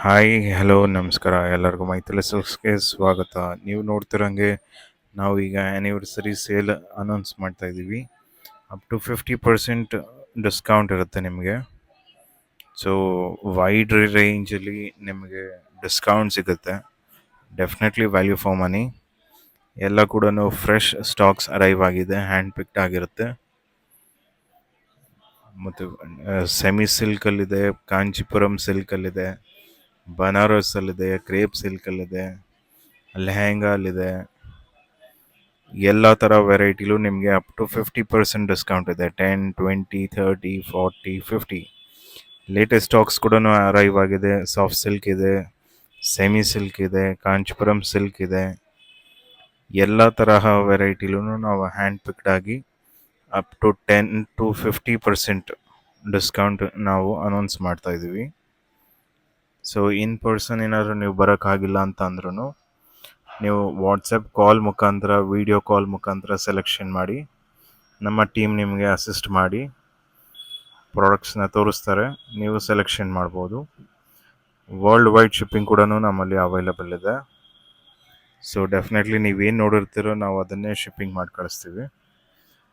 Hi hello ನಮಸ್ಕಾರ ಎಲ್ಲರಿಗೂ ಮೈಥಿಲಿ ಸಿಲ್ಕ್ಸ್ಗೆ ಸ್ವಾಗತ. ನೀವು ನೋಡ್ತಿರೋಂಗೆ ನಾವು ಈಗ ಆ್ಯನಿವರ್ಸರಿ ಸೇಲ್ ಅನೌನ್ಸ್ ಮಾಡ್ತಾ ಇದ್ದೀವಿ. ಅಪ್ ಟು 50% ಡಿಸ್ಕೌಂಟ್ ಇರುತ್ತೆ ನಿಮಗೆ. ಸೊ ವೈಡ್ ರೇಂಜಲ್ಲಿ ನಿಮಗೆ ಡಿಸ್ಕೌಂಟ್ ಸಿಗುತ್ತೆ. Definitely value for money. ಎಲ್ಲ ಕೂಡ ಫ್ರೆಶ್ ಸ್ಟಾಕ್ಸ್ ಅರೈವ್ ಆಗಿದೆ, ಹ್ಯಾಂಡ್ ಪಿಕ್ಡ್ ಆಗಿರುತ್ತೆ. ಮತ್ತು ಸೆಮಿ ಸಿಲ್ಕಲ್ಲಿದೆ, ಕಾಂಚೀಪುರಂ ಸಿಲ್ಕಲ್ಲಿದೆ, ಬನಾರಸಲ್ಲಿದೆ, ಕ್ರೇಪ್ ಸಿಲ್ಕಲ್ಲಿದೆ, ಲೆಹೆಂಗಾಲಿದೆ. ಎಲ್ಲ ಥರ ವೆರೈಟಿಲೂ ನಿಮಗೆ ಅಪ್ ಟು 50% ಡಿಸ್ಕೌಂಟ್ ಇದೆ. 10, 20, 30, 40, 50. ಲೇಟೆಸ್ಟ್ ಸ್ಟಾಕ್ಸ್ ಕೂಡ ಅರೈವ್ ಆಗಿದೆ. ಸಾಫ್ಟ್ ಸಿಲ್ಕ್ ಇದೆ, ಸೆಮಿ ಸಿಲ್ಕ್ ಇದೆ, ಕಾಂಚೀಪುರಂ ಸಿಲ್ಕ್ ಇದೆ. ಎಲ್ಲ ತರಹ ವೆರೈಟಿಲೂ ನಾವು ಹ್ಯಾಂಡ್ ಪಿಕ್ಡ್ ಆಗಿ ಅಪ್ ಟು 10 to 50% ಡಿಸ್ಕೌಂಟ್ ನಾವು ಅನೌನ್ಸ್ ಮಾಡ್ತಾ ಇದ್ದೀವಿ. ಸೊ ಇನ್ ಪರ್ಸನ್ ಏನಾದರೂ ನೀವು ಬರೋಕ್ಕಾಗಿಲ್ಲ ಅಂತ ಅಂದ್ರೂ ನೀವು ವಾಟ್ಸಪ್ ಕಾಲ್ ಮುಖಾಂತರ, ವಿಡಿಯೋ ಕಾಲ್ ಮುಖಾಂತರ ಸೆಲೆಕ್ಷನ್ ಮಾಡಿ ನಮ್ಮ ಟೀಮ್ ನಿಮಗೆ ಅಸಿಸ್ಟ್ ಮಾಡಿ ಪ್ರಾಡಕ್ಟ್ಸ್ನ ತೋರಿಸ್ತಾರೆ. ನೀವು ಸೆಲೆಕ್ಷನ್ ಮಾಡ್ಬೋದು. ವರ್ಲ್ಡ್ ವೈಡ್ ಶಿಪ್ಪಿಂಗ್ ಕೂಡ ನಮ್ಮಲ್ಲಿ ಅವೈಲಬಲ್ ಇದೆ. ಸೊ ಡೆಫಿನೆಟ್ಲಿ ನೀವೇನು ನೋಡಿರ್ತೀರೋ ನಾವು ಅದನ್ನೇ ಶಿಪ್ಪಿಂಗ್ ಮಾಡಿ ಕಳಿಸ್ತೀವಿ.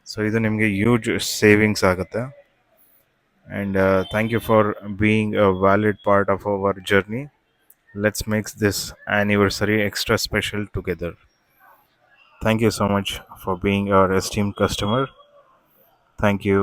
ಸೊ ಇದು ನಿಮಗೆ ಹ್ಯೂಜ್ ಸೇವಿಂಗ್ಸ್ ಆಗುತ್ತೆ. And thank you for being a valid part of our journey. Let's make this anniversary extra special together. Thank you so much for being our esteemed customer. Thank you.